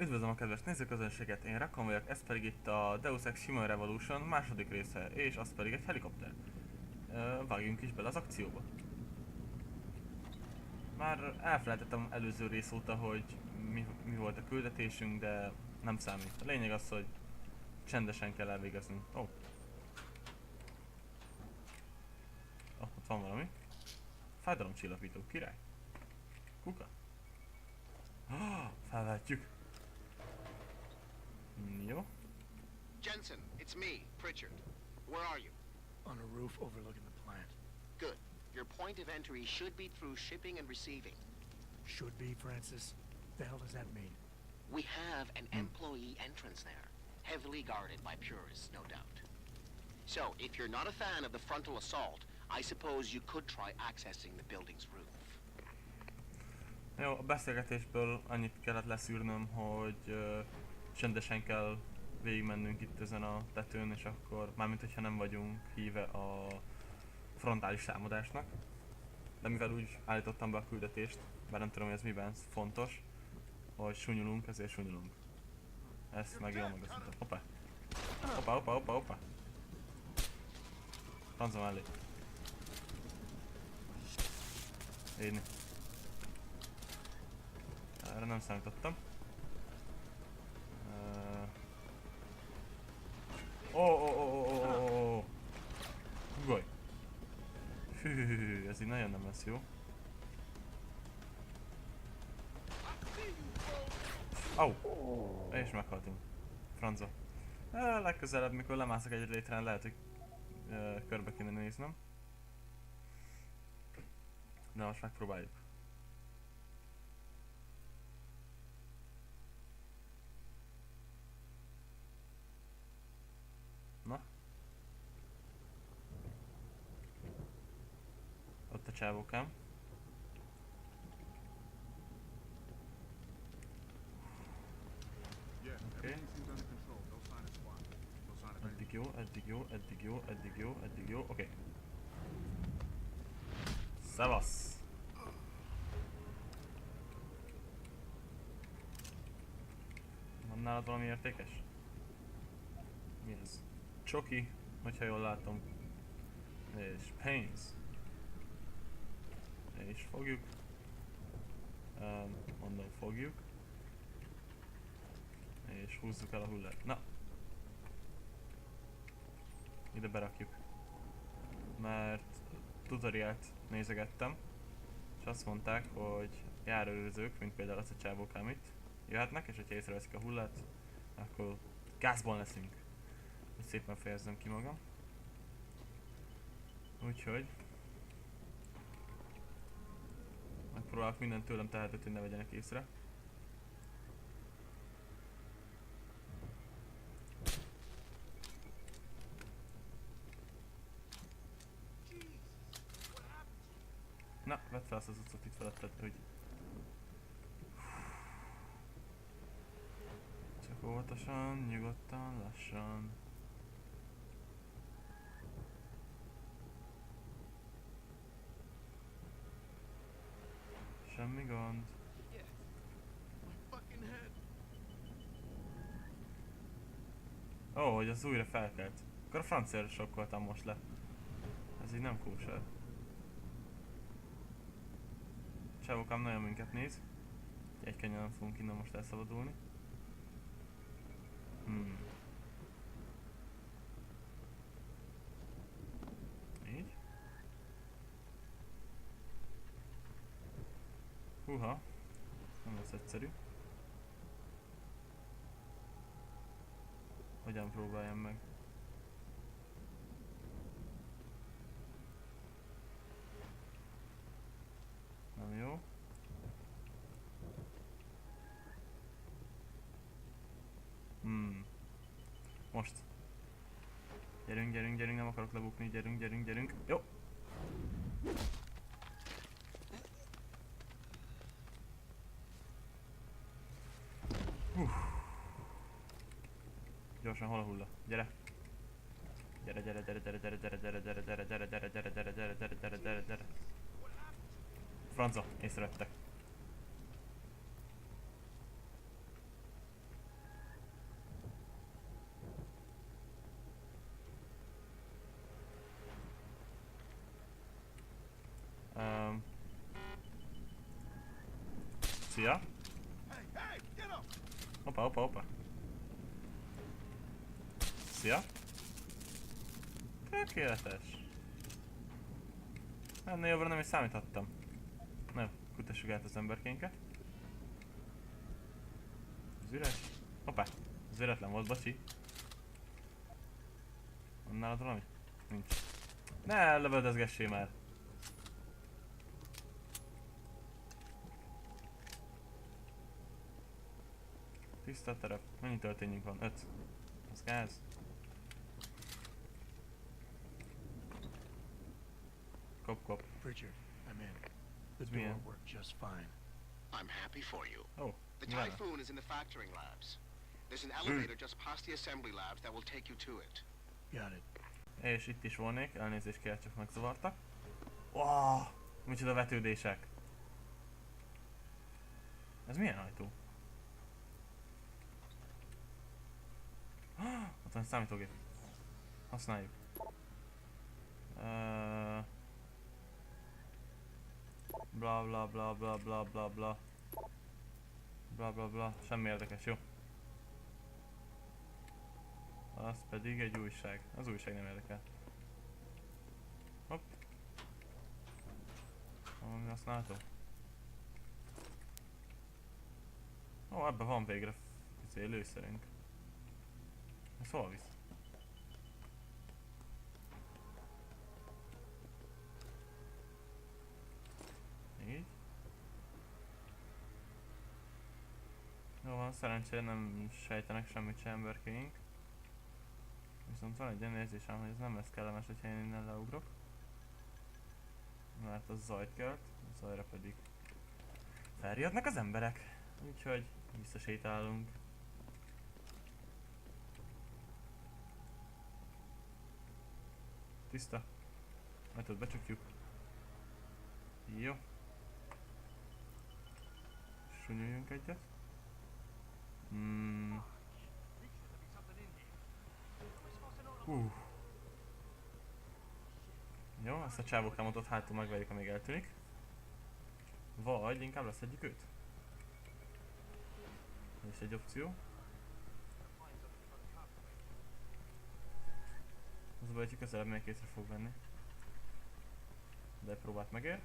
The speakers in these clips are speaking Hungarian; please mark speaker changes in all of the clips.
Speaker 1: Üdvözlöm a kedves nézőközönséget, én Rakon vagyok, ez pedig itt a Deus Ex Human Revolution második része, és az pedig egy helikopter. Vágjunk is bele az akcióba. Már elfelejtettem előző rész óta, hogy mi volt a küldetésünk, de nem számít. A lényeg az, hogy csendesen kell elvégeznünk. Ó. Ott van valami. Fájdalomcsillapító, király. Kuka. Felvehetjük. Jó.
Speaker 2: Jensen, it's me, Pritchard. Where are you?
Speaker 3: On a roof overlooking the plant.
Speaker 2: Good. Your point of entry should be through shipping and receiving.
Speaker 3: Should be, Francis. The hell does that mean?
Speaker 2: We have an employee entrance there, heavily guarded by purists, no doubt. So, if you're not a fan of the frontal assault, I suppose you could try accessing the building's roof.
Speaker 1: Jó, a beszélgetésből annyit kellett leszűrnöm, hogy csendesen kell végigmennünk itt ezen a tetőn, és akkor, mármint hogyha nem vagyunk híve a frontális támadásnak. De mivel úgy állítottam be a küldetést, bár nem tudom, hogy ez miben fontos, hogy sunyulunk, ezért sunyulunk. Ezt meg jól megöszöntem. Hoppá! Hoppá, hoppá, hoppá, hoppá! Franza mellé. Érni. Erre nem számítottam. Ugolj! Hű, ez így nagyon nem lesz jó. Au! És meghaltunk. Franza. Legközelebb, mikor lemászok egy létrán, lehet, hogy körbe kéne néznem. De most megpróbáljuk. Na? Ott a csávókám. Oké. Eddig jó, eddig jó, eddig jó, eddig jó, eddig jó, oké. Szevasz! Van nálad valami értékes? Mi ez? Csoki, hogyha jól látom. És pénz. És fogjuk. Mondom, fogjuk. És húzzuk el a hullát. Na! Ide berakjuk. Mert tutoriált nézegettem, és azt mondták, hogy járőrözők, mint például az a csávókám itt, jöhetnek, és hogyha észreveszik a hullát, akkor gázban leszünk. Hogy szépen fejezzem ki magam. Úgyhogy megpróbálok mindent tőlem tehetőt, hogy ne vegyenek észre. Na, vedd fel azt az utcot itt feletted, hogy... Csak óvatosan, nyugodtan, lassan. Semmi gond. Ó, hogy az újra felkelt. Akkor a franciára sokkoltam most le. Ez így nem kóser. Csávokám nagyon minket néz. Egy könnyen nem fogunk innen most elszabadulni. Így. Húha. Nem lesz egyszerű. Hogyan próbáljam meg? Nem jó. Most. Gyerünk, gyerünk, gyerünk, nem akarok lebukni, gyerünk, gyerünk, gyerünk. Jó. Gyorsan, hol a hulla? Gyere! Gyere, gyere, gyere, gyere, gyere, gyere, gyere, gyere, gyere, gyere, gyere, gyere, gyere, gyere, gyere, gyere, gyere, gyere. Franca, észrevettek. Szia! Hoppá. Szia! Tökéletes! Ennél jobbra nem is számíthattam. Na, kutassuk át az emberkénket. Ez üres? Hoppá! Ez üretlen volt, bocsi. Van nálad valami? Nincs. Ne lövöldözgessé már! Tiszta terep. Mennyi töltényünk van? 5. Az gáz. Kop.
Speaker 3: Richard, I'm in. The
Speaker 1: It's me,
Speaker 3: door
Speaker 1: yeah.
Speaker 3: worked just fine.
Speaker 2: I'm happy for you.
Speaker 1: Oh,
Speaker 2: The
Speaker 1: yeah.
Speaker 2: Typhoon is in the factoring labs. There's an elevator just past the assembly labs that will take you to it.
Speaker 3: Got it.
Speaker 1: És itt is volnék, elnézést kérek, csak megzavartak. Wow, micsoda vetődések. Ez milyen ajtó? Ott van egy számítógép. Használjuk. Bla bla bla bla bla bla bla. Bla bla bla. Semmi érdekes, jó? Az pedig egy újság. Az újság nem érdekel. Hopp. Valami használható? Ó, ebben van végre lőszerünk. Ez hol visz? Így. Jó van, szerencsére nem sejtenek semmit se emberkéink. Viszont van egy olyan érzésem, hogy ez nem lesz kellemes, hogyha én innen leugrok. Mert az zajt kelt, a zajra pedig felriadnak az emberek. Úgyhogy visszasétálunk. Tiszta. Majd becsukjuk. Jó. Sunyuljunk egyet. Jó, ezt a csávókámotot hátul megvegyük, amíg eltűnik. Vagy inkább leszedjük őt. Ez is egy opció. Az a baj, hogy közelebb még kétre fog venni. De próbát megér.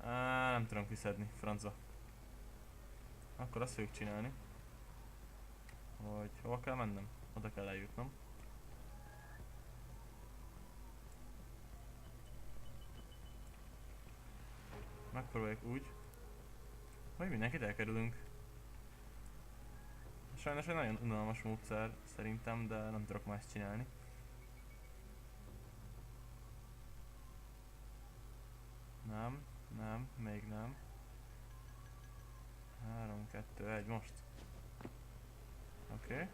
Speaker 1: Nem tudom kiszedni, francba. Akkor azt fogjuk csinálni, hogy hova kell mennem? Oda kell eljutnom. Megpróbáljuk úgy, hogy mindenkit elkerülünk. Sajnos egy nagyon unalmas módszer szerintem, de nem tudok más csinálni. Nem, még nem. 3, 2, 1, most. Oké.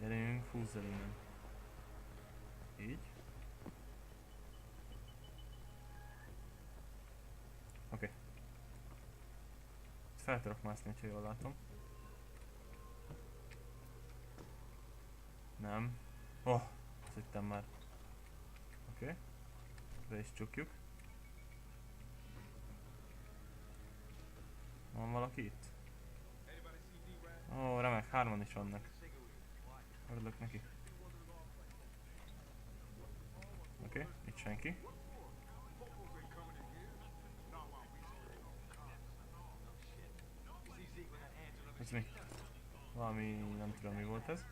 Speaker 1: Gyerünk, húzz el innen. Így. Oké. Fel tudok mászni, ha jól látom. Nem. Oh, azt hittem már. Oké. Be is csukjuk. Van valaki itt? Ó, remek, 3-an is vannak. Örülök neki. Oké, itt senki. Ez mi? Valami, nem tudom mi volt ez.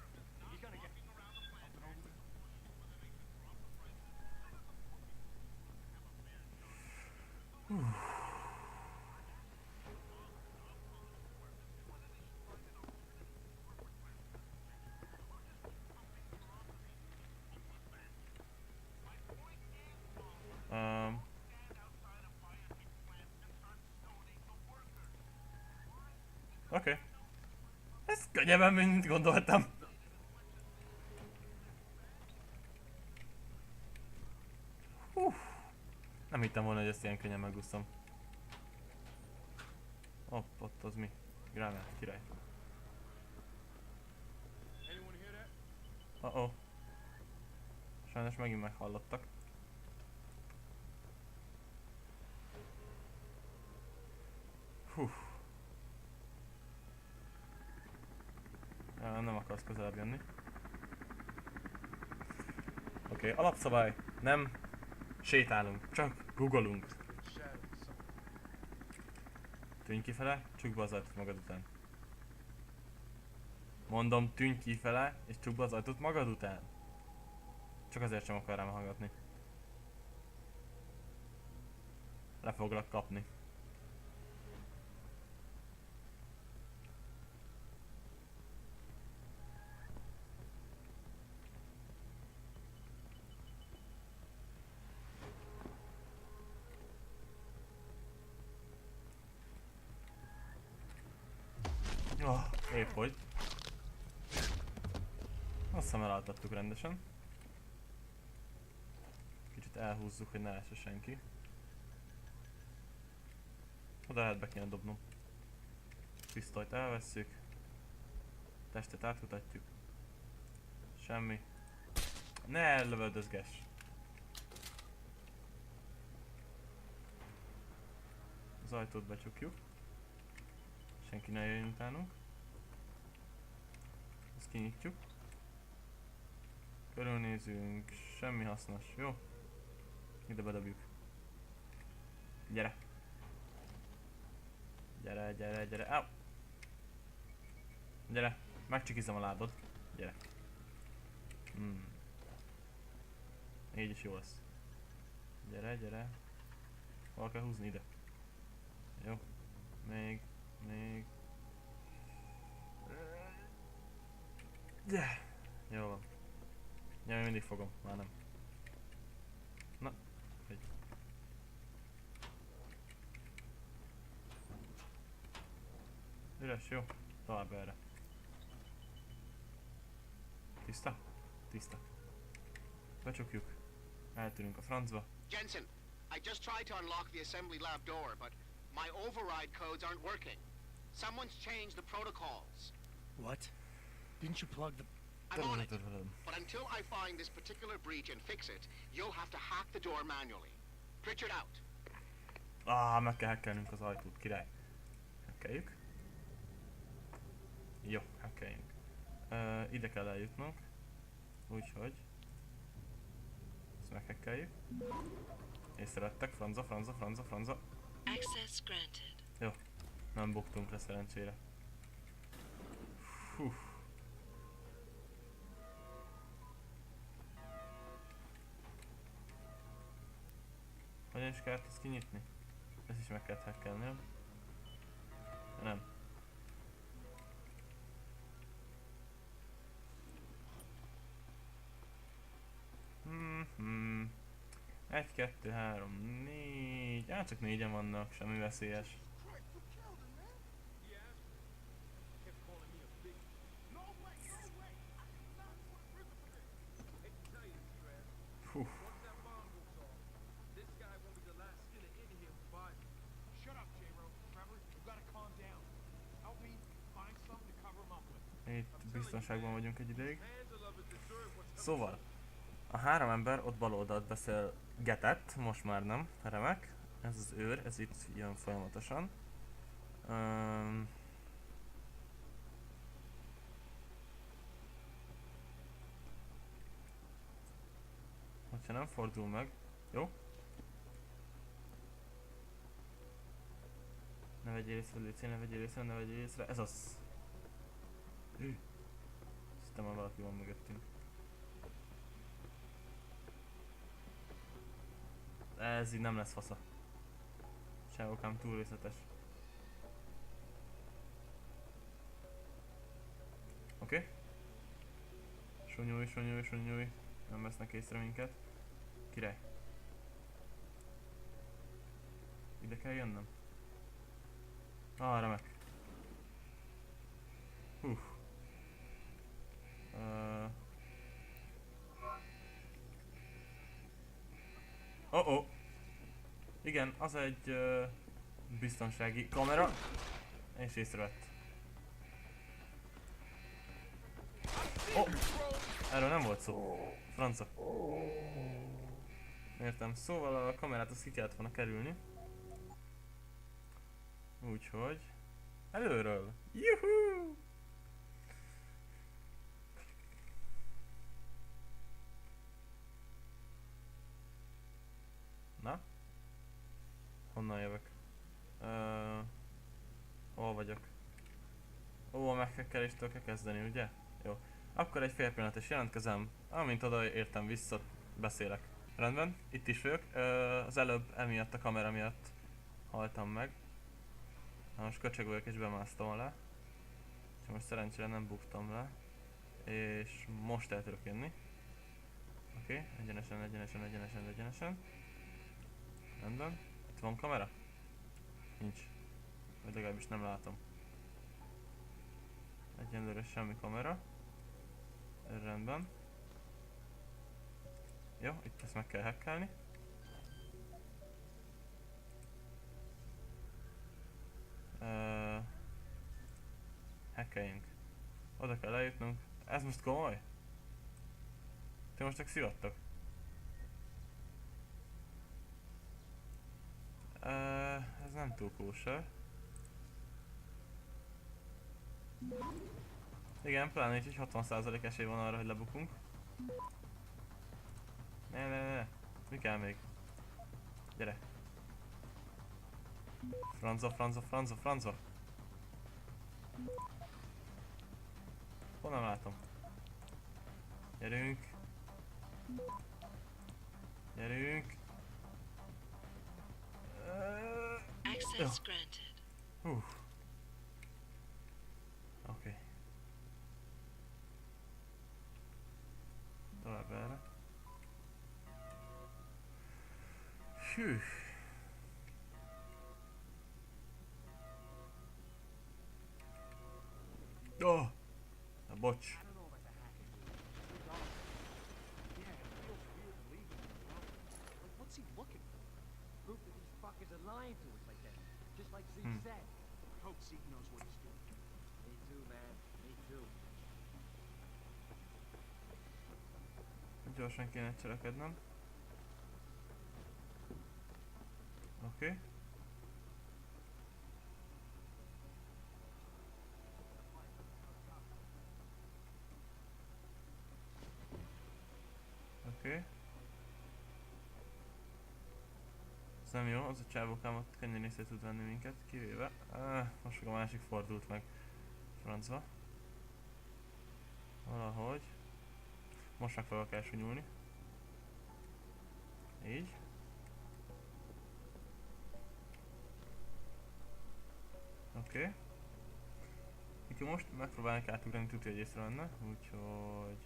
Speaker 1: Oké. Ez könnyebben, mint gondoltam. Nem hittem volna, hogy ezt ilyen könnyen megúszom. Hopp, ott az mi? Gránát, király. Oh. Sajnos megint meghallottak. Hú. Nem akarsz közelebb jönni. Oké, alapszabály. Nem sétálunk, csak googolunk. Tűnj kifele, csukd be az ajtót magad után. Mondom, tűnj kifele, és csukd be az ajtót magad után. Csak azért sem akar rám hallgatni. Le foglak kapni. Oh, épp hogy. Azt hiszem elálltattuk rendesen. Kicsit elhúzzuk, hogy ne lássa senki. Oda lehet be kéne dobnom. Pisztolyt elvesszük. Testet átkutatjuk. Semmi. Ne lövöldözgess! Az ajtót becsukjuk. Senki ne jöjjön utánunk. Ezt kinyitjuk. Körülnézünk, semmi hasznos, jó? Ide bedobjuk. Gyere! Gyere, gyere, gyere, áu! Gyere, megcsikizom a lábad. Gyere. Így is jó lesz. Gyere, gyere. Hol kell húzni ide? Jó. Még. Gyere! Jó van. Ja, én mindig fogom, már nem. Na, egy. Üres, jó. Tovább erre. Tiszta? Tiszta. Becsukjuk. Eltűnünk a francba.
Speaker 2: Jensen, I just tried to unlock the assembly lab door, but my override codes aren't working. Someone's changed the protocols.
Speaker 3: What? Didn't you plug the...
Speaker 2: I'm on it, but until I find this particular breach and fix it, you'll have to hack the door manually. Pritchard out.
Speaker 1: Meg kell hackelnünk az ajtót, király. Hackeljük. Jó, hackeljünk. Ide kell eljutnunk. Úgyhogy... ezt meghackeljük. Észrevettek, franza.
Speaker 4: Access granted.
Speaker 1: Jó, nem buktunk le szerencsére. Hú. Hogyan is kellett ezt kinyitni? Ezt is meg kellett hackelni, nem? Nem. 1, 2, 3, 4... csak 4-en vannak, semmi veszélyes. Hú. Itt biztonságban vagyunk egy ideig. Szóval, a 3 ember ott bal oldalt beszélgetett, most már nem, remek. Ez az őr, ez itt jön folyamatosan. Hogyha nem fordul meg, jó? Ne vegyél észre, Léci, ne vegyél észre, ez az. Hiszem, hogy valaki van mögöttünk. Ez így nem lesz fasza. Sehokám túl részletes. Oké. Sonyulj. Nem vesznek észre minket. Király. Ide kell jönnöm. Remek. Igen, az egy biztonsági kamera. És észrevett. Oh! Erről nem volt szó. Franca. Értem. Szóval a kamerát azt ki kellett volna kerülni. Úgyhogy... Előről! Juhú! Na? Honnan jövök? Hol vagyok? Ó, a meghekkeléstől kell kezdeni, ugye? Jó. Akkor egy fél pillanat és jelentkezem. Amint odaértem vissza, beszélek. Rendben, itt is vagyok. Az előbb emiatt a kamera miatt haltam meg. Na most köcsög vagyok és bemásztam alá. És most szerencsére nem buktam le. És most el tudok jönni. Oké, egyenesen. Rendben. Itt van kamera? Nincs. Vagy legalábbis nem látom. Egyenlőre semmi kamera. Rendben. Jó, itt ezt meg kell hackelni. Hackeljünk. Oda kell eljutnunk. Ez most komoly? Ti most csak szivattok? Ez nem túl kóser. Igen, pláne így 60% esély van arra, hogy lebukunk. Ne. Mi kell még? Gyere. Franza. Hol nem látom? Gyerünk.
Speaker 4: Access granted.
Speaker 1: Oké. Tovább erre. Hű. Oh! Bocs.
Speaker 3: What's he looking for? Proof that these fuckers are lying to us like that. Just like Zeke said. I hope Zeke knows what he's doing. Me too, man. Me too.
Speaker 1: Gyorsan kéne cselekednem. Oké. Ez nem jó, az a csávókámat könnyen észre tud venni minket, kivéve. Most meg a másik fordult meg. Francba. Valahogy. Most meg fogok elsúnyulni. Így. Oké. Úgyhogy most megpróbálunk átugrani, tudja, hogy észrevenne, úgyhogy...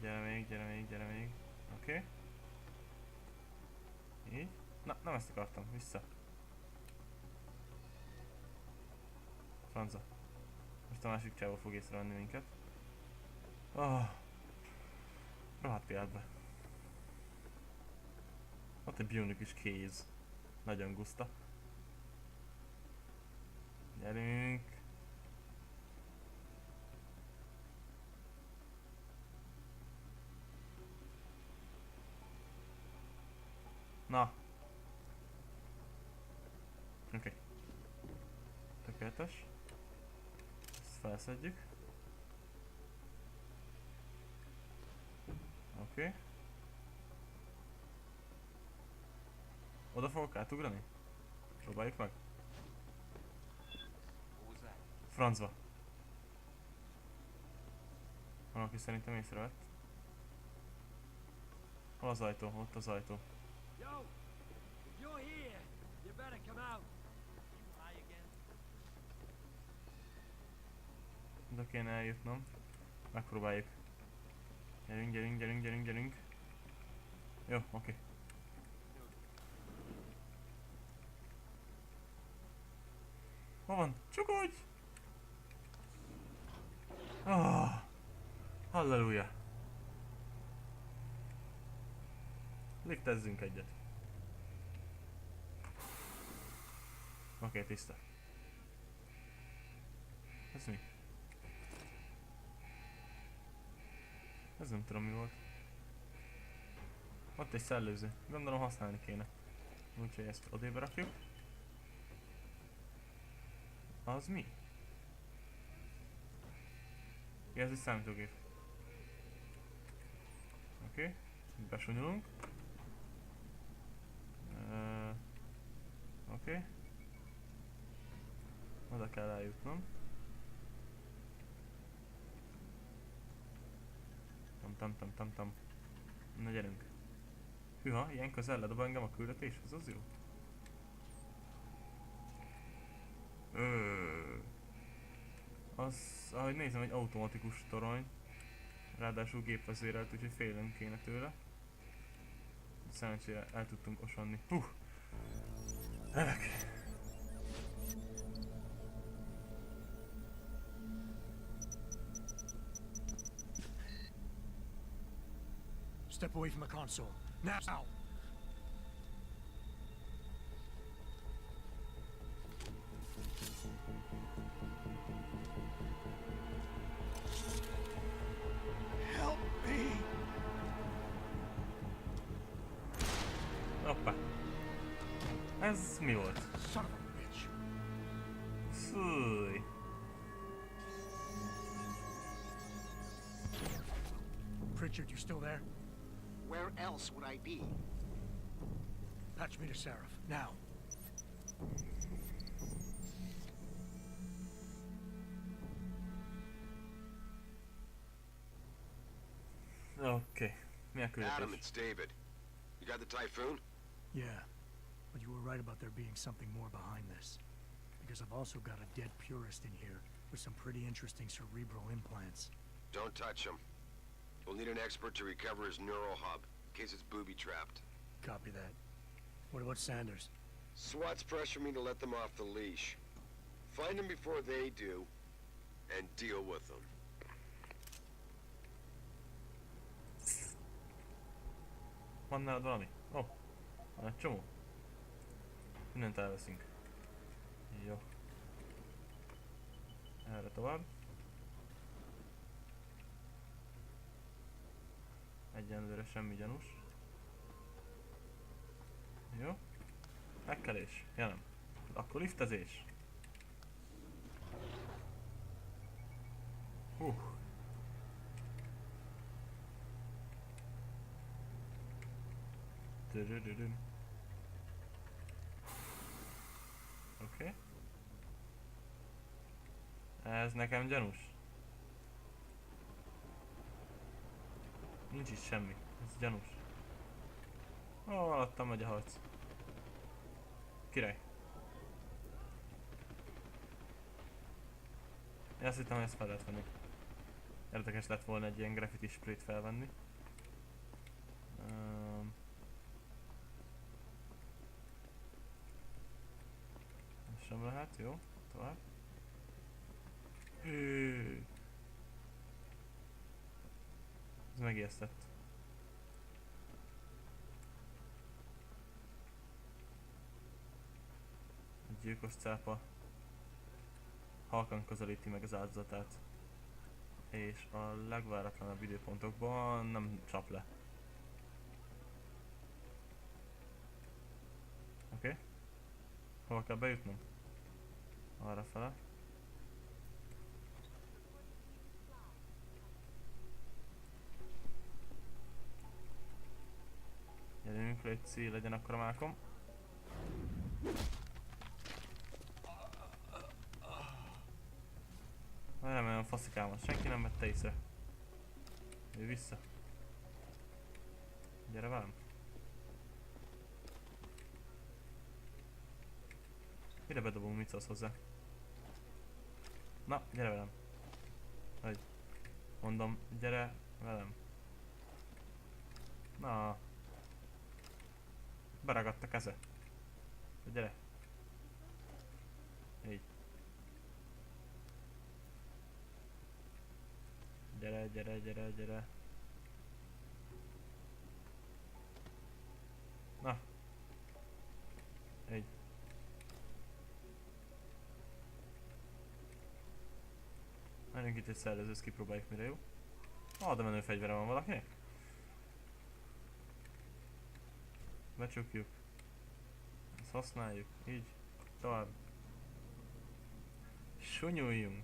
Speaker 1: Gyere még. Oké. Így. Na, nem ezt akartam, vissza. Franza. Most a másik csávó fog észrevenni minket. Rohadt életbe. Ott egy bionikus kéz. Nagyon guszta. Gyerünk. Na. Oké. Tökéletes. Ezt felszedjük. Oké. Oda fogok átugrani? Próbáljuk meg. Francba. Van, aki szerintem észrevett. Hol az ajtó? Ott az ajtó.
Speaker 3: Yo! If you're here, you better come out. You high again?
Speaker 1: Oda kéne eljutnom. Megpróbáljuk. Gyerünk. Jó, oké. Hol van? Csukódj! Halleluja! Liftezzünk egyet. Oké, tiszta. Ez mi? Ez nem tudom mi volt. Ott egy szellőző. Gondolom használni kéne. Úgyhogy ezt odébb rakjuk. Az mi? Ja, ez egy számítógép. Oké. Besonyolunk. Oké. Oda kell eljutnom. Tam. Na gyerünk. Hűha, ilyen közel ledob engem a küldetéshez, az jó. Az, ahogy nézem, egy automatikus torony. Ráadásul gépvezérelt, úgyhogy félünk kéne tőle. Szerencsére el tudtunk osonni. Remek!
Speaker 5: Step away from the console. Now! Help me!
Speaker 1: Hoppá! Ez mi volt?
Speaker 5: Son of a bitch!
Speaker 1: Fúj!
Speaker 5: Pritchard, you still there?
Speaker 2: Where else would I be?
Speaker 5: Patch me to Seraph, now.
Speaker 1: Oké. Mi a küldetés?
Speaker 6: Adam, it's David. You got the Typhoon?
Speaker 5: Yeah, but you were right about there being something more behind this. Because I've also got a dead purist in here with some pretty interesting cerebral implants.
Speaker 6: Don't touch him. We'll need an expert to recover his neural hub, in case it's booby-trapped.
Speaker 5: Copy that. What about Sanders?
Speaker 6: SWAT's pressure me to let them off the leash. Find them before they do, and deal with them.
Speaker 1: Van nálad valami? Van egy csomó. Mindent elveszünk. Jó. Erre tovább. Egyenlőre semmi gyanús. Jó. Hekkelés. Ja nem. Akkor liftezés. Oké. Ez nekem gyanús. Nincs itt semmi. Ez gyanús. Alattam megy a harc. Király. Én azt hittem, hogy ezt fel lehet venni. Érdekes lett volna egy ilyen graffiti sprayt felvenni. Ez sem lehet, jó. Tovább. Ez megijesztett. A gyilkos cápa halkan közelíti meg az áldozatát, és a legváratlanabb időpontokban nem csap le. Oké. Hova kell bejutnom? Arra fele. Gyerünk, légy, legyen akkor a mákom. Nem olyan faszikámat, senki nem vette észre. Jöjj vissza. Gyere velem. Ide bedobunk, mit szólsz hozzá? Na, gyere velem. Hogy mondom, gyere velem. Na. Beragadt a keze. Gyere. Így. Gyere. Na. Így. Menjünk itt egy szellőzőt, kipróbáljuk mire jó. De menő fegyvere van valakinek? Becsukjuk. Ezt használjuk. Így. Tovább. Sonyuljunk.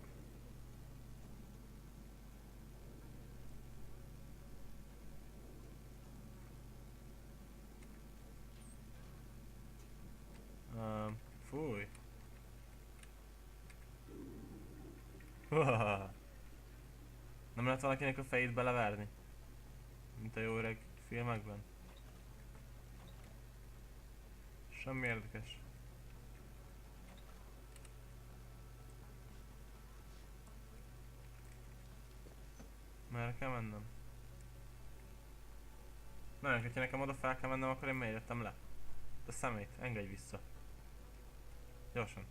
Speaker 1: Fúj. Nem lehet valakinek a fejét beleverni? Mint a jó öreg filmekben? Semmi érdekes. Merre kell mennem? Nem, hogyha nekem oda fel kell mennem, akkor én miért jöttem le? De szemét, engedj vissza. Gyorsan.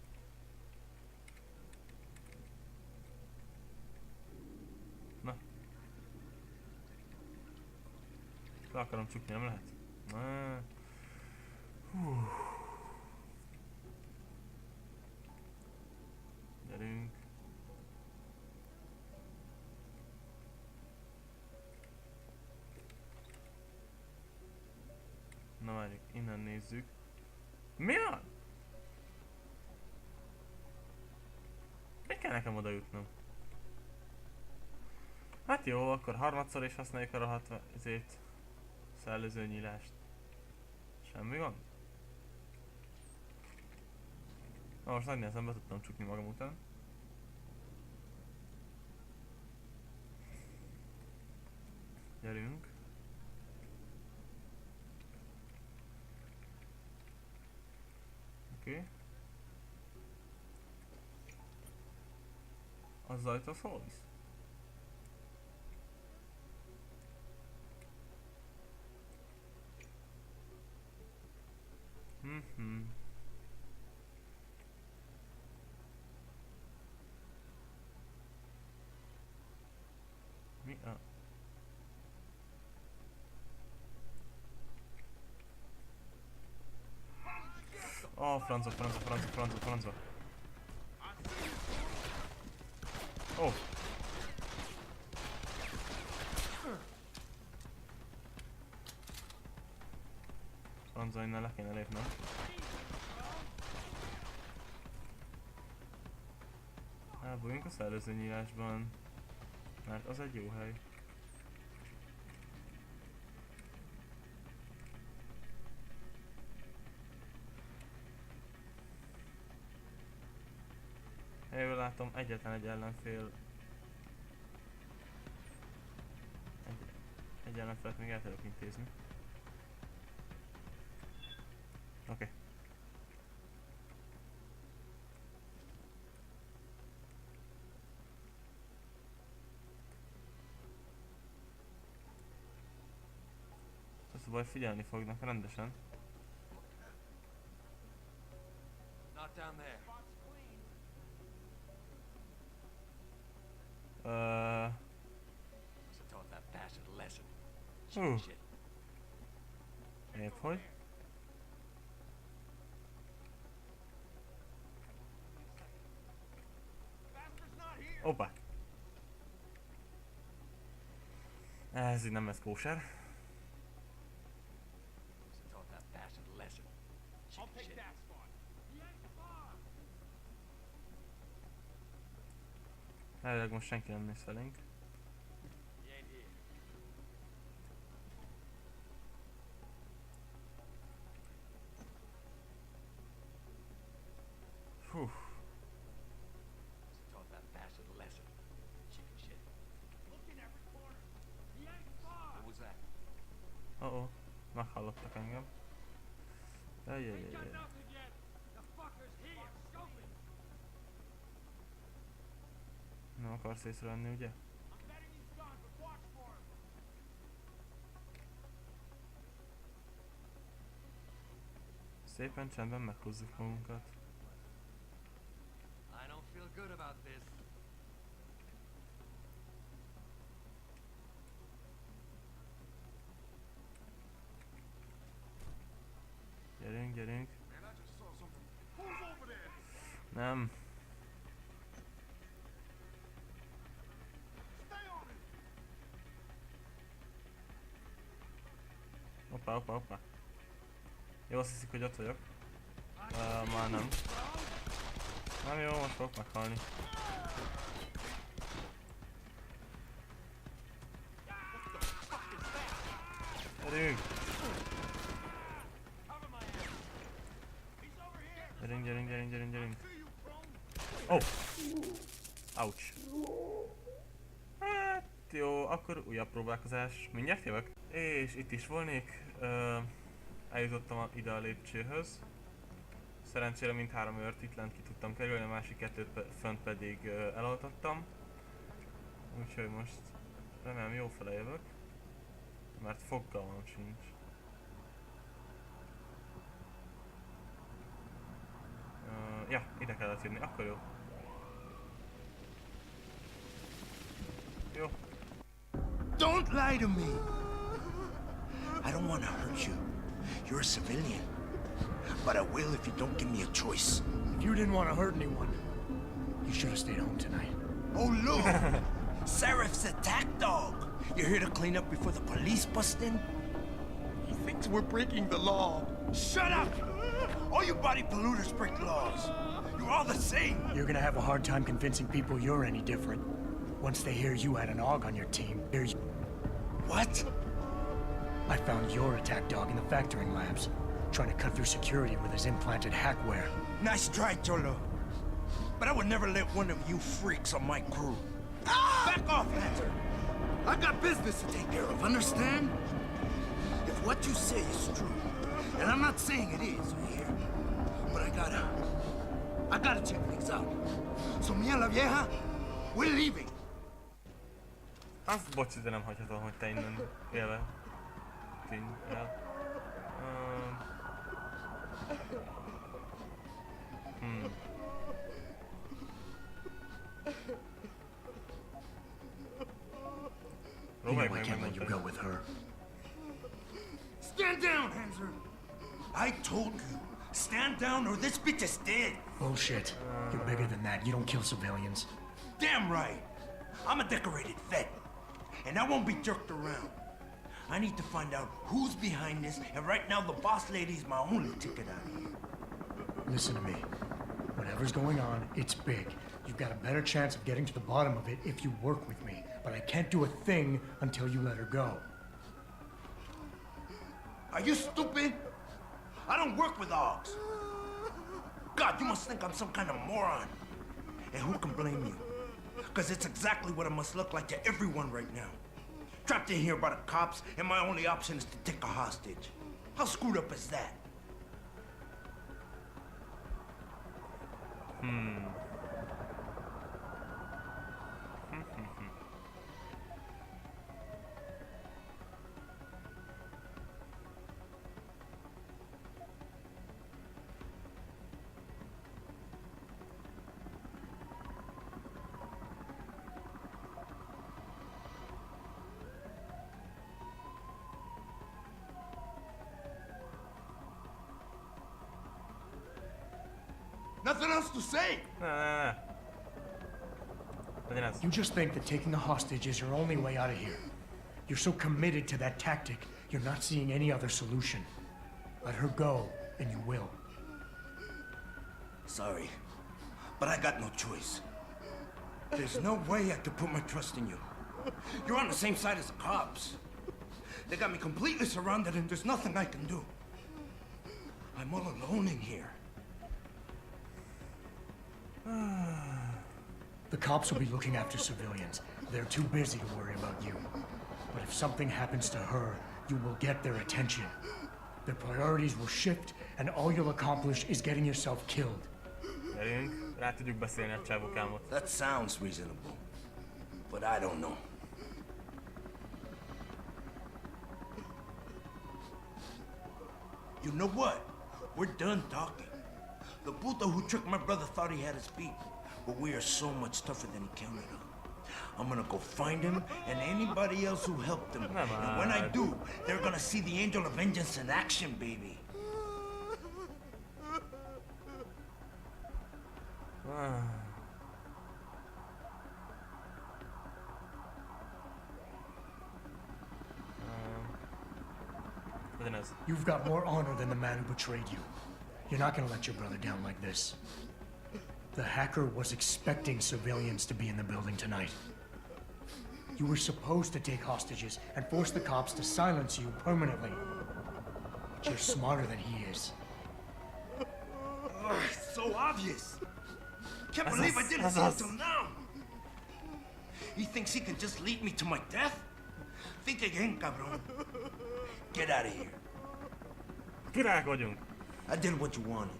Speaker 1: Na. Le akarom csukni, nem lehet? Na. Gyerünk. Na várjuk, innen nézzük. Mi van? Mit kell nekem oda jutnom? Hát jó, akkor harmadszor is használjuk a rohadt ezért szellőző nyílást. Semmi gond? Na most nagy nehezen be tudtam csukni magam után. Gyerünk. Oké. Az ajtó az hol visz? Mi a... francba. Francba innen le kéne lépnem. Elbújjunk a szellőző nyílásban, mert az egy jó hely. Jól látom, egyetlen egy ellenfél. Egy ellenfelet még el tudok intézni. Oké. Az a baj, figyelni fognak rendesen.
Speaker 3: Not down there. Must have taught that bastard a lesson.
Speaker 1: Chicken
Speaker 3: Shit.
Speaker 1: Épp hogy? Hoppá! Ez így nem lesz kóser.
Speaker 3: Must have taught that bastard a lesson. Chicken shit.
Speaker 1: Elvileg most senki nem néz felénk. Hú. Oh, meghallottak engem. Jajjajjajjaj. Nem akarsz észrevenni, ugye? Szépen csendben meghúzzuk magunkat.
Speaker 3: I don't feel good about this.
Speaker 1: Gyerünk, gyerünk. Nem. Hoppá. Jó, azt hiszik, hogy ott vagyok. Már nem. Nem jó, most fogok meghalni. Gyerünk! Gyerünk. Oh! Ouch. Hát jó, akkor újabb próbálkozás. Mindjárt jövök. És itt is volnék. Eljutottam ide a lépcsőhöz. Szerencsére mindhárom őrt itt lent ki tudtam kerülni, a másik kettőt fönt pedig eloltottam. Úgyhogy most remélem jó fele jövök. Mert fogalmam sincs. Ja, ide kellett jönni, akkor jó. Jó.
Speaker 7: Don't lie to me! I don't want to hurt you. You're a civilian. But I will if you don't give me a choice.
Speaker 5: If you didn't want to hurt anyone, you should have stayed home tonight.
Speaker 7: Oh, look! Seraph's attack dog! You're here to clean up before the police bust in? He thinks we're breaking the law. Shut up! All you body polluters break laws. You're all the same.
Speaker 5: You're gonna have a hard time convincing people you're any different. Once they hear you had an AUG on your team, here's...
Speaker 7: What?
Speaker 5: I found your attack dog in the factoring labs, trying to cut through security with his implanted hackware.
Speaker 7: Nice try, Cholo. But I would never let one of you freaks on my crew. Back off, Hunter! I got business to take care of, understand? If what you say is true, and I'm not saying it is here, but I gotta check things out. So me and la vieja, we're leaving.
Speaker 1: Azt bocsi, de nem hagyhatom, hogy te innen élve tűnj el.
Speaker 5: I can't let you go with her.
Speaker 7: Stand down, Hanser! I told you, stand down or this bitch is dead.
Speaker 5: Bullshit. You're bigger than that. You don't kill civilians.
Speaker 7: Damn right. I'm a decorated vet, and I won't be jerked around. I need to find out who's behind this, and right now the boss lady's my only ticket out of here.
Speaker 5: Listen to me. Whatever's going on, it's big. You've got a better chance of getting to the bottom of it if you work with me. But I can't do a thing until you let her go.
Speaker 7: Are you stupid? I don't work with AUGs. God, you must think I'm some kind of moron. And who can blame you? Because it's exactly what it must look like to everyone right now. Trapped in here by the cops, and my only option is to take a hostage. How screwed up is that? Nothing else to say.
Speaker 1: Ne. Legyen ez.
Speaker 5: You just think that taking a hostage is your only way out of here. You're so committed to that tactic, you're not seeing any other solution. Let her go, and you will.
Speaker 7: Sorry, but I got no choice. There's no way I could put my trust in you. You're on the same side as the cops. They got me completely surrounded and there's nothing I can do. I'm all alone in here.
Speaker 5: The cops will be looking after civilians. They're too busy to worry about you. But if something happens to her, you will get their attention. Their priorities will shift, and all you'll accomplish is getting yourself killed.
Speaker 1: Gyerünk, rá tudjuk beszélni a csábukámot.
Speaker 7: That sounds reasonable, but I don't know. You know what? We're done talking. The puto who tricked my brother thought he had us beat, but we are so much tougher than he counted on. I'm gonna go find him and anybody else who helped him. And when I do, they're gonna see the Angel of Vengeance in action, baby.
Speaker 1: Legyen ez.
Speaker 5: You've got more honor than the man who betrayed you. You're not gonna let your brother down like this. The hacker was expecting civilians to be in the building tonight. You were supposed to take hostages and force the cops to silence you permanently. But you're smarter than he is.
Speaker 7: It's so obvious. Can't believe I didn't see it till now. He thinks he can just lead me to my death? Think again, cabron. Get out of here.
Speaker 1: Királyok vagyunk.
Speaker 7: I did what you wanted.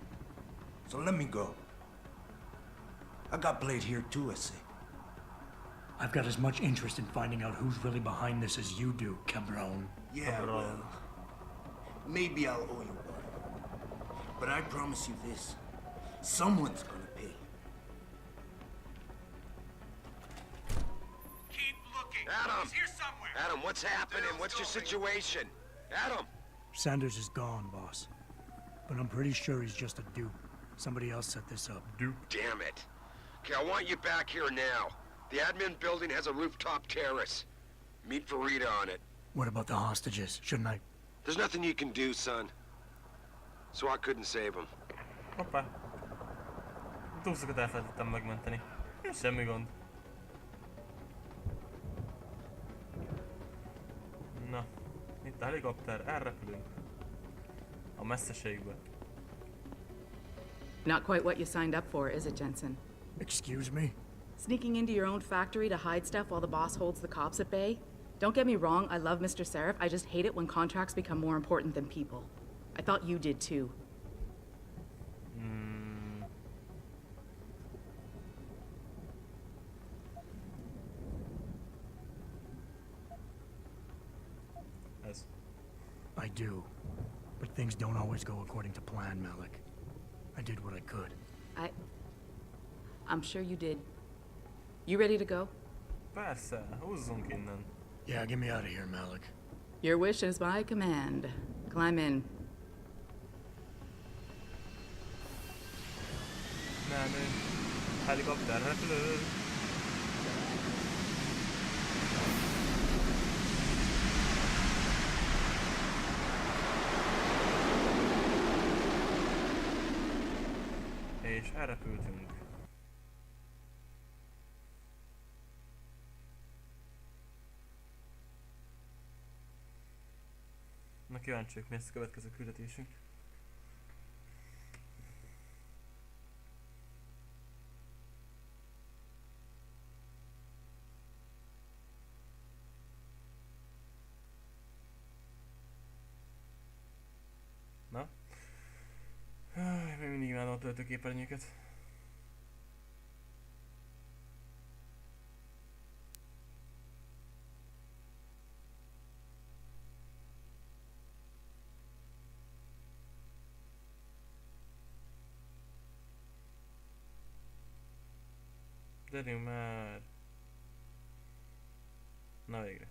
Speaker 7: So let me go. I got Blade here too, I say.
Speaker 5: I've got as much interest in finding out who's really behind this as you do, cabron.
Speaker 7: Yeah,
Speaker 1: Cabron.
Speaker 7: well, maybe I'll owe you one. But I promise you this. Someone's gonna pay. Keep looking.
Speaker 6: Adam!
Speaker 7: He's here somewhere.
Speaker 6: Adam, what's happening? What's your situation? Adam!
Speaker 5: Sanders is gone, boss. But I'm pretty sure he's just a dupe. Somebody else set this up.
Speaker 6: Damn it. Okay, I want you back here now. The admin building has a rooftop terrace. Meet for Rita on it.
Speaker 5: What about the hostages? Shouldn't I?
Speaker 6: There's nothing you can do, son. So I couldn't save them.
Speaker 1: Hoppá. Túlszokat elfelejtettem megmenteni. Semmi gond. Na, itt a helikopter, elrepülünk. A messzeségbe.
Speaker 8: Not quite what you signed up for, is it, Jensen?
Speaker 5: Excuse me?
Speaker 8: Sneaking into your own factory to hide stuff while the boss holds the cops at bay? Don't get me wrong, I love Mr. Seraph. I just hate it when contracts become more important than people. I thought you did too.
Speaker 1: Ez.
Speaker 5: I do. But things don't always go according to plan, Malik. I did what I could.
Speaker 8: I'm sure you did. You ready to go?
Speaker 1: Persze, húzzunk innen.
Speaker 5: Yeah, get me out of here, Malik.
Speaker 8: Your wish is my command. Climb in.
Speaker 1: Menő. Helikopter repülő. És elrepültünk. Na kíváncsiak, mi lesz a következő küldetésünk. Na? Még mindig imádom a töltőképernyőket. Gyerünk már! Na végre.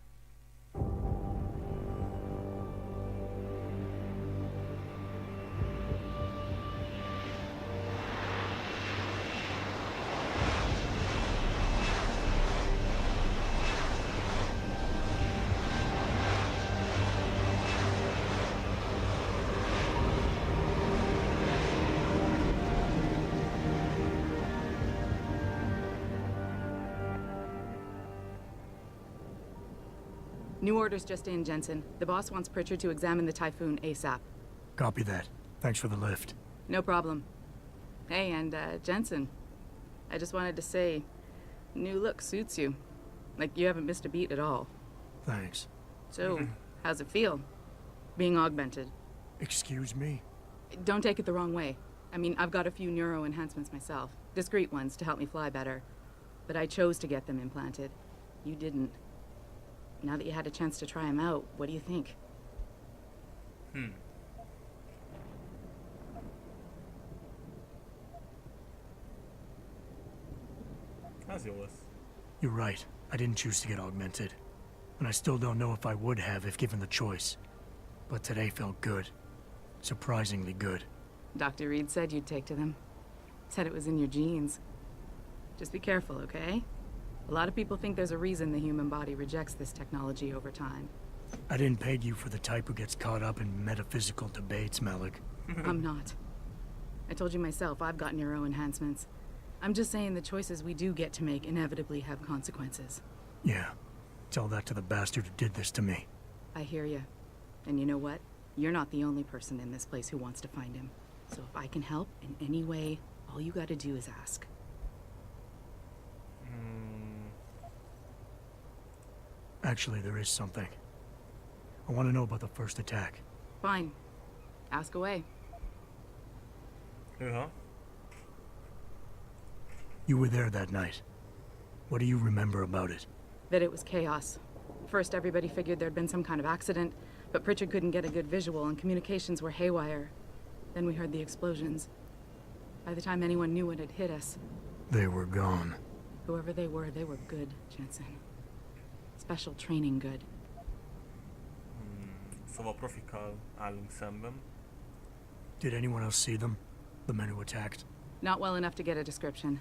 Speaker 8: New orders just in, Jensen. The boss wants Pritchard to examine the Typhoon ASAP.
Speaker 5: Copy that. Thanks for the lift.
Speaker 8: No problem. Hey, and Jensen, I just wanted to say, new look suits you. Like you haven't missed a beat at all.
Speaker 5: Thanks.
Speaker 8: So, how's it feel? Being augmented?
Speaker 5: Excuse me?
Speaker 8: Don't take it the wrong way. I mean, I've got a few neuro enhancements myself. Discreet ones to help me fly better. But I chose to get them implanted. You didn't. Now that you had a chance to try them out, what do you think?
Speaker 1: Ez jó lesz.
Speaker 5: You're right. I didn't choose to get augmented. And I still don't know if I would have if given the choice. But today felt good. Surprisingly good.
Speaker 8: Dr. Reed said you'd take to them. Said it was in your genes. Just be careful, okay? A lot of people think there's a reason the human body rejects this technology over time.
Speaker 5: I didn't peg you for the type who gets caught up in metaphysical debates, Malik.
Speaker 8: I'm not. I told you myself, I've got neuro enhancements. I'm just saying the choices we do get to make inevitably have consequences.
Speaker 5: Yeah. Tell that to the bastard who did this to me.
Speaker 8: I hear you. And you know what? You're not the only person in this place who wants to find him. So if I can help in any way, all you gotta do is ask.
Speaker 5: Actually, there is something. I want to know about the first attack.
Speaker 8: Fine. Ask away.
Speaker 1: Hűha.
Speaker 5: You were there that night. What do you remember about it?
Speaker 8: That it was chaos. First, everybody figured there'd been some kind of accident, but Pritchard couldn't get a good visual and communications were haywire. Then we heard the explosions. By the time anyone knew what had hit us,
Speaker 5: They were gone.
Speaker 8: whoever they were good, Jensen. Special training good.
Speaker 1: Szóval profikkal állunk szemben.
Speaker 5: Did anyone else see them? The men who attacked?
Speaker 8: Not well enough to get a description.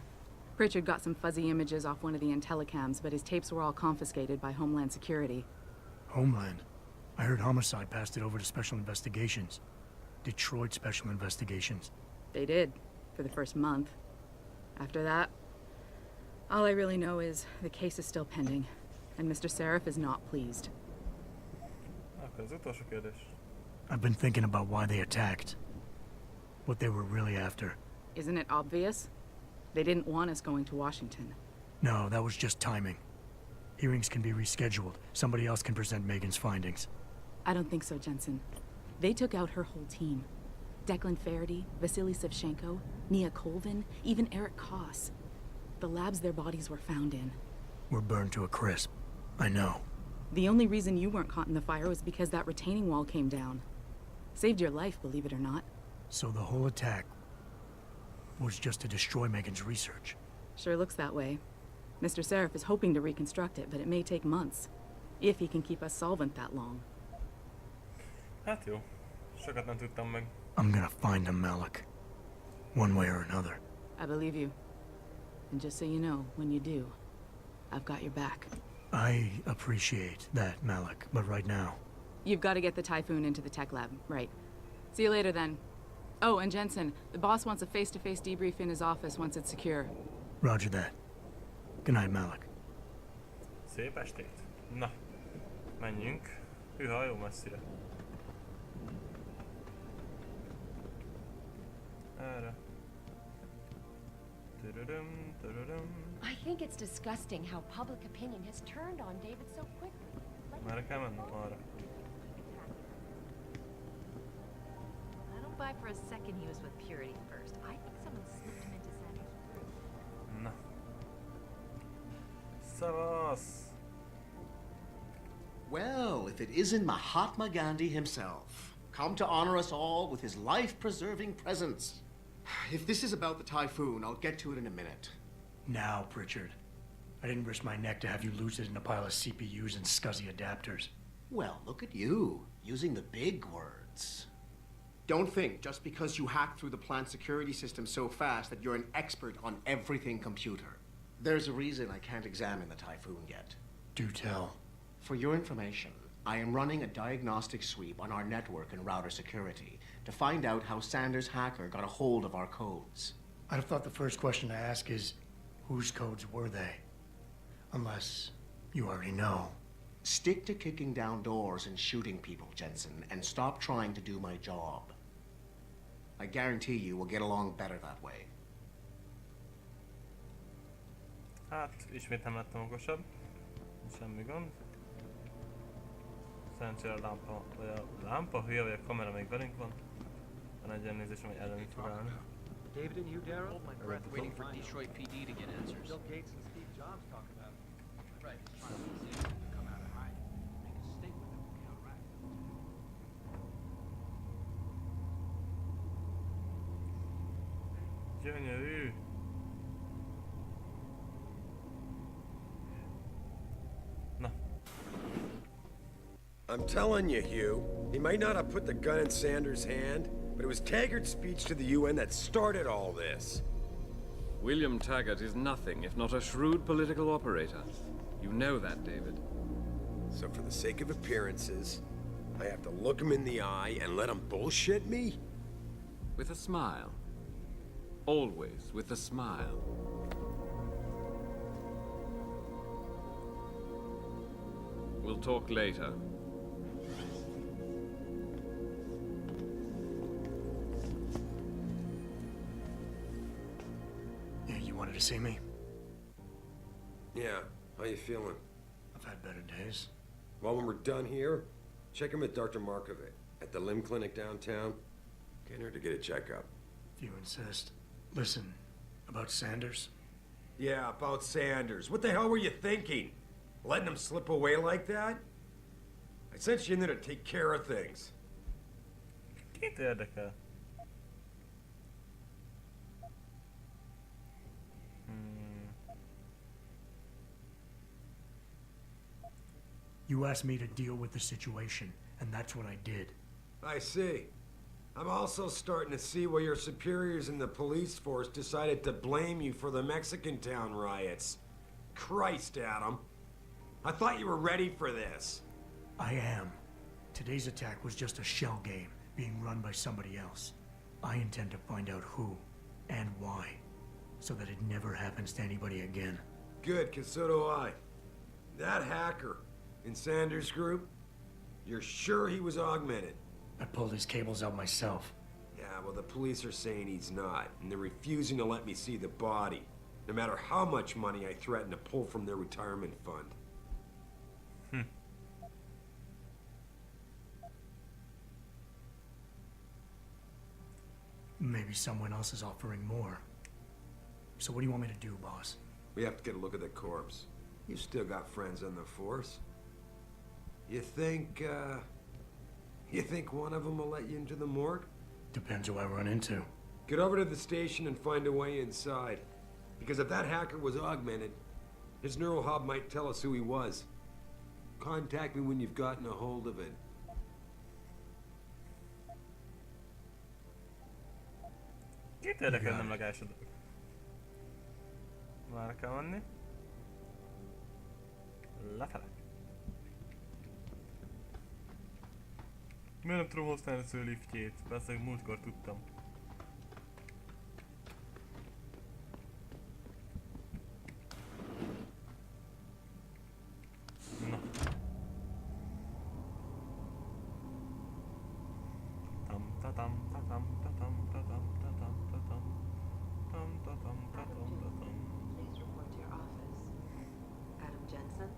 Speaker 8: Pritchard got some fuzzy images off one of the intellicams, but his tapes were all confiscated by Homeland Security.
Speaker 5: Homeland? I heard Homicide passed it over to Special Investigations. Detroit Special Investigations.
Speaker 8: They did, for the first month. After that, all I really know is the case is still pending, and Mr. Seraph is not pleased.
Speaker 1: Akkor az utolsó kérdés.
Speaker 5: I've been thinking about why they attacked. What they were really after.
Speaker 8: Isn't it obvious? They didn't want us going to Washington.
Speaker 5: No, that was just timing. Hearings can be rescheduled. Somebody else can present Megan's findings.
Speaker 8: I don't think so, Jensen. They took out her whole team. Declan Faraday, Vasily Savchenko, Nia Colvin, even Eric Koss. The labs their bodies were found in.
Speaker 5: We're burned to a crisp. I know.
Speaker 8: The only reason you weren't caught in the fire was because that retaining wall came down. Saved your life, believe it or not.
Speaker 5: So the whole attack was just to destroy Megan's research.
Speaker 8: Sure looks that way. Mr. Seraph is hoping to reconstruct it, but it may take months. If he can keep us solvent that long.
Speaker 1: Hát jó. Sokat nem tudtam meg.
Speaker 5: I'm gonna find them, Malik. One way or another.
Speaker 8: I believe you. And just so you know, when you do, I've got your back.
Speaker 5: I appreciate that, Malik, but right now...
Speaker 8: You've got to get the Typhoon into the tech lab, right. See you later then. Oh, and Jensen, the boss wants a face-to-face debrief in his office once it's secure.
Speaker 5: Roger that. Good night, Malik.
Speaker 1: Szép estét. Na, menjünk. Hűha, jó messzire. Erre. Tududum, tududum.
Speaker 9: I think it's disgusting how public opinion has turned on David so quickly.
Speaker 1: Merre kell mennem? Arra.
Speaker 10: I don't buy for a second he was with Purity first. I think someone slipped him into Sanders' group.
Speaker 1: Na. Szavasz!
Speaker 11: Well, if it isn't Mahatma Gandhi himself, come to honor us all with his life-preserving presence. If this is about the Typhoon, I'll get to it in a minute.
Speaker 5: Now, Pritchard. I didn't risk my neck to have you lose it in a pile of CPUs and scuzzy adapters.
Speaker 11: Well, look at you, using the big words. Don't think just because you hacked through the plant security system so fast that you're an expert on everything computer. There's a reason I can't examine the Typhoon yet.
Speaker 5: Do tell.
Speaker 11: For your information, I am running a diagnostic sweep on our network and router security to find out how Sanders' hacker got a hold of our codes.
Speaker 5: I'd have thought the first question to ask is, whose codes were they? Unless you already know.
Speaker 11: Stick to kicking down doors and shooting people, Jensen, and stop trying to do my job. I guarantee you we'll get along better that way.
Speaker 1: Hát, ismét nem lettem okosabb. Semmi gond. Szerencsére a lámpa, vagy a lámpa hülye, vagy a kamera még velünk van. Van egy ilyen nézésem, hogy ellenünk fog állni.
Speaker 3: David and you, Daryl?
Speaker 12: Hold my breath, waiting for Detroit PD to get answers.
Speaker 3: Bill Gates and Steve Jobs talk about it. Right, trying to see if we can come out of hiding. Make a statement that will counteract it.
Speaker 1: Gyönyörű! Na.
Speaker 6: I'm telling you, Hugh, he might not have put the gun in Sanders' hand, but it was Taggart's speech to the UN that started all this.
Speaker 13: William Taggart is nothing if not a shrewd political operator. You know that, David.
Speaker 6: So for the sake of appearances, I have to look him in the eye and let him bullshit me?
Speaker 13: With a smile. Always with a smile. We'll talk later.
Speaker 5: Yeah, you wanted to see me?
Speaker 6: Yeah, how you feeling?
Speaker 5: I've had better days.
Speaker 6: Well, when we're done here, check him at Dr. Markovic at the limb clinic downtown. Get her to get a checkup.
Speaker 5: If you insist. Listen, about Sanders?
Speaker 6: Yeah, about Sanders. What the hell were you thinking? Letting him slip away like that? I sent you in there to take care of things.
Speaker 1: Kit érdekel?
Speaker 5: You asked me to deal with the situation, and that's what I did.
Speaker 6: I see. I'm also starting to see why your superiors in the police force decided to blame you for the Mexican town riots. Christ, Adam. I thought you were ready for this.
Speaker 5: I am. Today's attack was just a shell game being run by somebody else. I intend to find out who and why, so that it never happens to anybody again.
Speaker 6: Good, 'cause so do I. That hacker in Sanders' group, you're sure he was augmented?
Speaker 5: I pulled his cables out myself.
Speaker 6: Yeah, well, the police are saying he's not, and they're refusing to let me see the body, no matter how much money I threaten to pull from their retirement fund.
Speaker 5: Maybe someone else is offering more. So what do you want me to do, boss?
Speaker 6: We have to get a look at the corpse. You've still got friends on the force. You think one of them will let you into the morgue?
Speaker 5: Depends who I run into.
Speaker 6: Get over to the station and find a way inside. Because if that hacker was augmented, his neural hub might tell us who he was. Contact me when you've gotten a hold of it.
Speaker 1: Kit érdekel, nem legásodok. Már kell menni. Lefele. Miért nem tudom használni az ő liftjét? Persze múltkor tudtam. Na. Tam tatam tatam tatam tatam tatam tatam tam tatam tatam tatam.
Speaker 10: Please report to your office. Adam Jensen?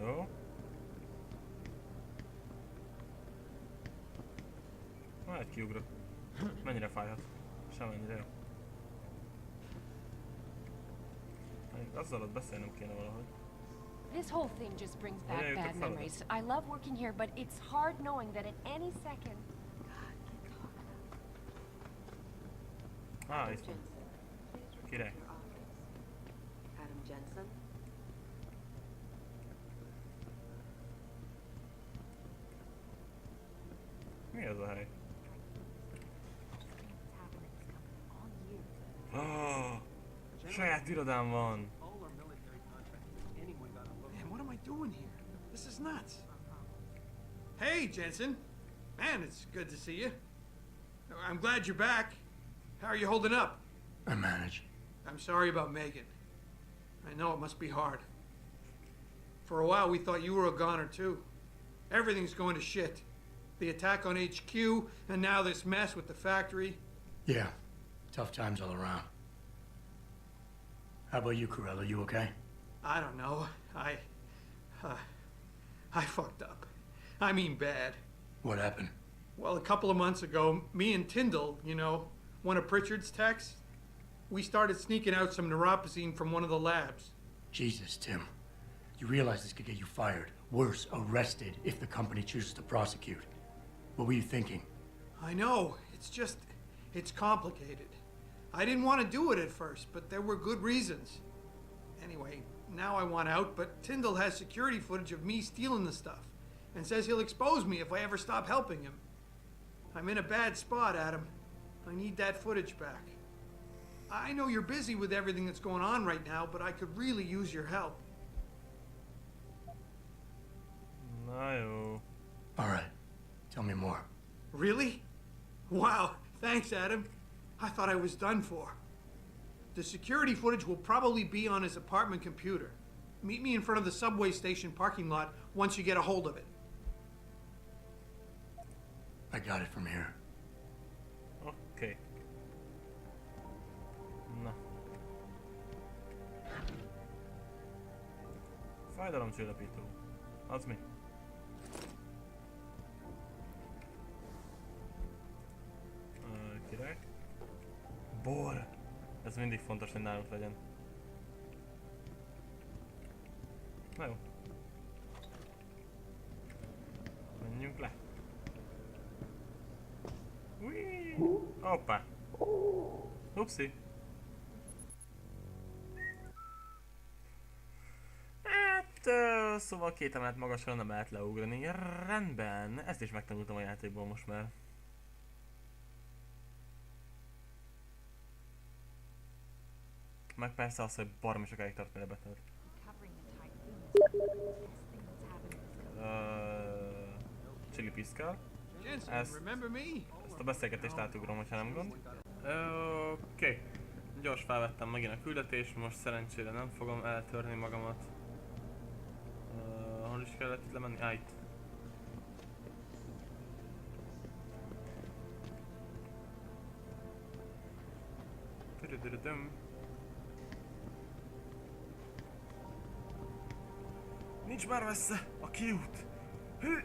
Speaker 1: Jó. Majd kiugrok. Mennyire fájhat? Semennyire jó. Azzal ott beszélnünk kéne valahogy.
Speaker 9: This whole thing just brings back
Speaker 1: Yeah,
Speaker 9: bad memories. I love working here, but it's hard knowing that at any second...
Speaker 1: Ah, itt van. Király.
Speaker 10: Adam Jensen?
Speaker 1: Mi ez a hely? Oh, saját irodám van.
Speaker 7: Man, what am I doing here? This is nuts. Hey, Jensen. Man, it's good to see you. I'm glad you're back. How are you holding up?
Speaker 5: I manage.
Speaker 7: I'm sorry about Megan. I know it must be hard. For a while, we thought you were a goner, too. Everything's going to shit. The attack on HQ, and now this mess with the factory.
Speaker 5: Yeah, tough times all around. How about you, Corella? You okay?
Speaker 7: I don't know. I fucked up. I mean bad.
Speaker 5: What happened?
Speaker 7: Well, a couple of months ago, me and Tyndall, you know, one of Pritchard's techs, we started sneaking out some neuropozyne from one of the labs.
Speaker 5: Jesus, Tim. You realize this could get you fired. Worse, arrested if the company chooses to prosecute. What were you thinking?
Speaker 7: I know. It's just... it's complicated. I didn't want to do it at first, but there were good reasons. Anyway, now I want out, but Tyndall has security footage of me stealing the stuff and says he'll expose me if I ever stop helping him. I'm in a bad spot, Adam. I need that footage back.
Speaker 14: I know you're busy with everything that's going on right now, but I could really use your help.
Speaker 1: Na jó.
Speaker 5: Alright, tell me more.
Speaker 14: Really? Wow, thanks, Adam. I thought I was done for. The security footage will probably be on his apartment computer. Meet me in front of the subway station parking lot once you get a hold of it.
Speaker 5: I got it from here.
Speaker 1: Oké. Na. Fájdalomcsillapító. Az mi? Király. Bor! Ez mindig fontos, hogy nálunk legyen. Na jó. Menjünk le. Ui! Hoppá! Upsi! Hát, szóval 2 emelet magasra nem lehet leugrani. Rendben, ezt is megtanultam a játékból most már. Meg persze az, hogy baromi sokáig tart, mire betölt. Chili piszkál. Ezt a beszélgetést átugrom, hogyha nem gond. Oké. Gyors felvettem megint a küldetést, most szerencsére nem fogom eltörni magamat. Hol is kellett itt lemenni? Itt. Nincs már messze a kiút! Hű!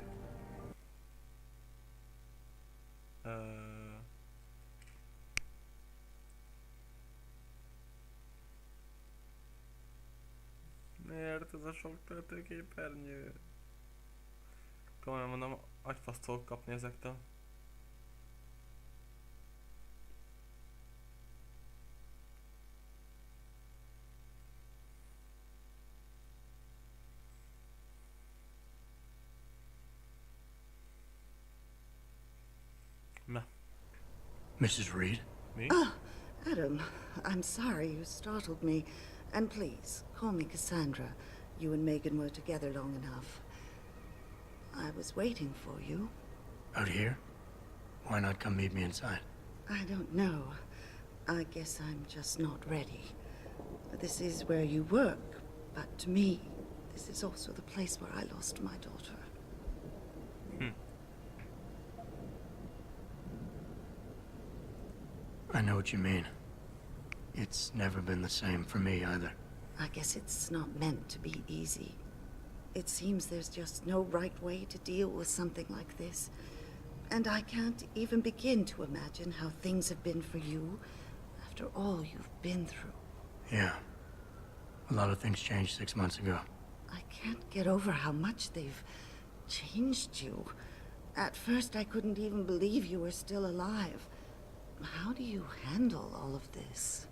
Speaker 1: Miért ez a sok töltőképernyő? Komolyan mondom, agyfaszt fogok kapni ezektől. Na.
Speaker 5: Mrs. Reed?
Speaker 1: Me?
Speaker 15: Ah, Adam, I'm sorry you startled me. And please, call me Cassandra. You and Megan were together long enough. I was waiting for you.
Speaker 5: Out here? Why not come meet me inside?
Speaker 15: I don't know. I guess I'm just not ready. This is where you work, but to me, this is also the place where I lost my daughter.
Speaker 5: I know what you mean. It's never been the same for me either.
Speaker 15: I guess it's not meant to be easy. It seems there's just no right way to deal with something like this. And I can't even begin to imagine how things have been for you after all you've been through.
Speaker 5: Yeah. A lot of things changed 6 months ago.
Speaker 15: I can't get over how much they've changed you. At first, I couldn't even believe you were still alive. How do you handle all of this?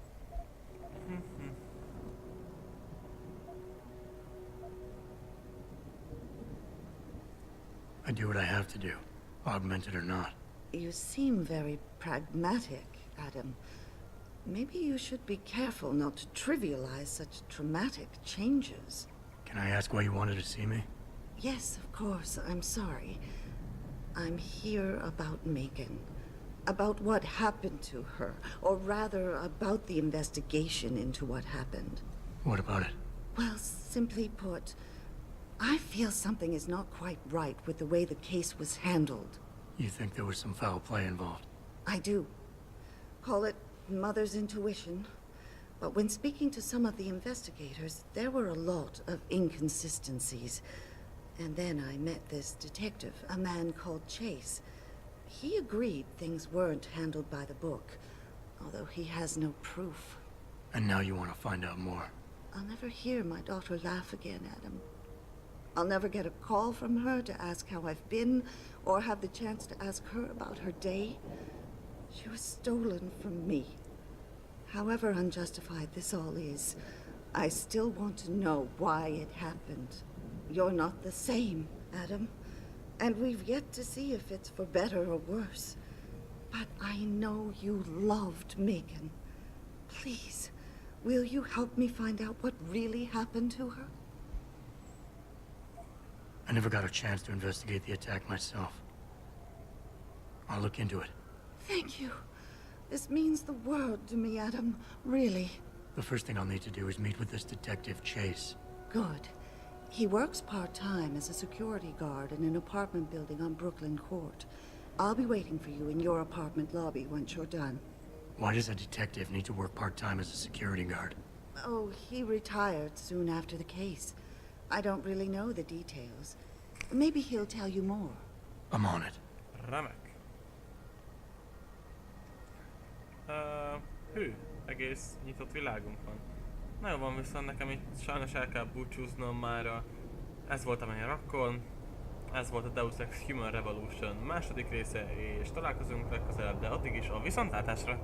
Speaker 5: I do what I have to do, augmented or not.
Speaker 15: You seem very pragmatic, Adam. Maybe you should be careful not to trivialize such traumatic changes.
Speaker 5: Can I ask why you wanted to see me?
Speaker 15: Yes, of course. I'm sorry. I'm here about Megan. About what happened to her. Or rather, about the investigation into what happened.
Speaker 5: What about it?
Speaker 15: Well, simply put, I feel something is not quite right with the way the case was handled.
Speaker 5: You think there was some foul play involved?
Speaker 15: I do. Call it mother's intuition. But when speaking to some of the investigators, there were a lot of inconsistencies. And then I met this detective, a man called Chase. He agreed things weren't handled by the book, although he has no proof.
Speaker 5: And now you want to find out more?
Speaker 15: I'll never hear my daughter laugh again, Adam. I'll never get a call from her to ask how I've been, or have the chance to ask her about her day. She was stolen from me. However unjustified this all is, I still want to know why it happened. You're not the same, Adam. And we've yet to see if it's for better or worse. But I know you loved Megan. Please, will you help me find out what really happened to her?
Speaker 5: I never got a chance to investigate the attack myself. I'll look into it.
Speaker 15: Thank you. This means the world to me, Adam. Really.
Speaker 5: The first thing I'll need to do is meet with this detective, Chase.
Speaker 15: Good. He works part-time as a security guard in an apartment building on Brooklyn Court. I'll be waiting for you in your apartment lobby once you're done.
Speaker 5: Why does a detective need to work part-time as a security guard?
Speaker 15: Oh, he retired soon after the case. I don't really know the details. Maybe he'll tell you more.
Speaker 5: I'm on it.
Speaker 1: Remek. Hű, egész nyitott világunk van. Na jó van, viszont nekem itt sajnos el kell búcsúznom mára. Ez volt amely Rakkon. Ez volt a Deus Ex Human Revolution második része, és találkozunk legközelebb, de addig is a viszontlátásra!